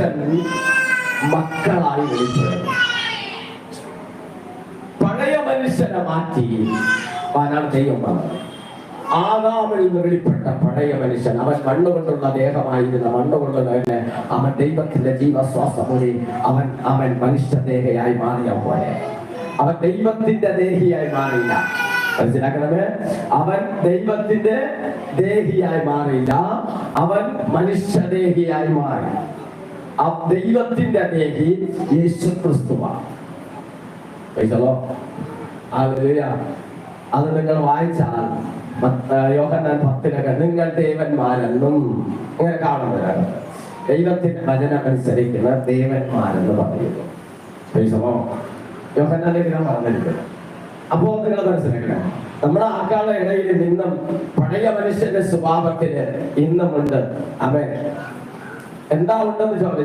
മനുഷ്യൻ മക്കളായി വിളിച്ചത്. പഴയ മനുഷ്യനെ മാറ്റി ദൈവം വന്നത്. ആദാമിൽ നിന്ന് വെളിപ്പെട്ട പഴയ മനുഷ്യൻ, അവൻ മണ്ണുകൊണ്ടുള്ള ദേഹമായിരുന്ന മണ്ണുകൊണ്ട് തന്നെ അവൻ ദൈവത്തിന്റെ ജീവശ്വാസമൂലി അവൻ മനുഷ്യദേഹിയായി മാറിയ പോലെ അവൻ ദൈവത്തിന്റെ ദേഹിയായി മാറിയില്ല. മനസ്സിലാക്കണമേ, അവൻ ദൈവത്തിന്റെ ദേഹിയായി മാറിയില്ല, അവൻ മനുഷ്യദേഹിയായി മാറി. ദൈവത്തിന്റെ ദേഹി യേശു ക്രിസ്തുവാണ്. അത് നിങ്ങൾ വായിച്ചാൽ യോഹന്നാൻ 10 നിങ്ങൾ ദേവന്മാരെന്നും ഇങ്ങനെ കാണുന്നതാണ്. ദൈവത്തിന്റെ വചനം അനുസരിക്കുന്ന ദേവന്മാരെന്ന് പറയുന്നു. യോഹന്നാന്റെ ദിനം പറഞ്ഞിരിക്കുന്നു. അപ്പോ നിങ്ങൾ മനസ്സിലാക്കണം, നമ്മുടെ ആൾക്കാരുടെ ഇടയിൽ നിന്നും പഴയ മനുഷ്യന്റെ സ്വഭാവത്തിന് ഇന്നുമുണ്ട്. അവൻ എന്താ ഉണ്ടെന്ന് ചോദിച്ചു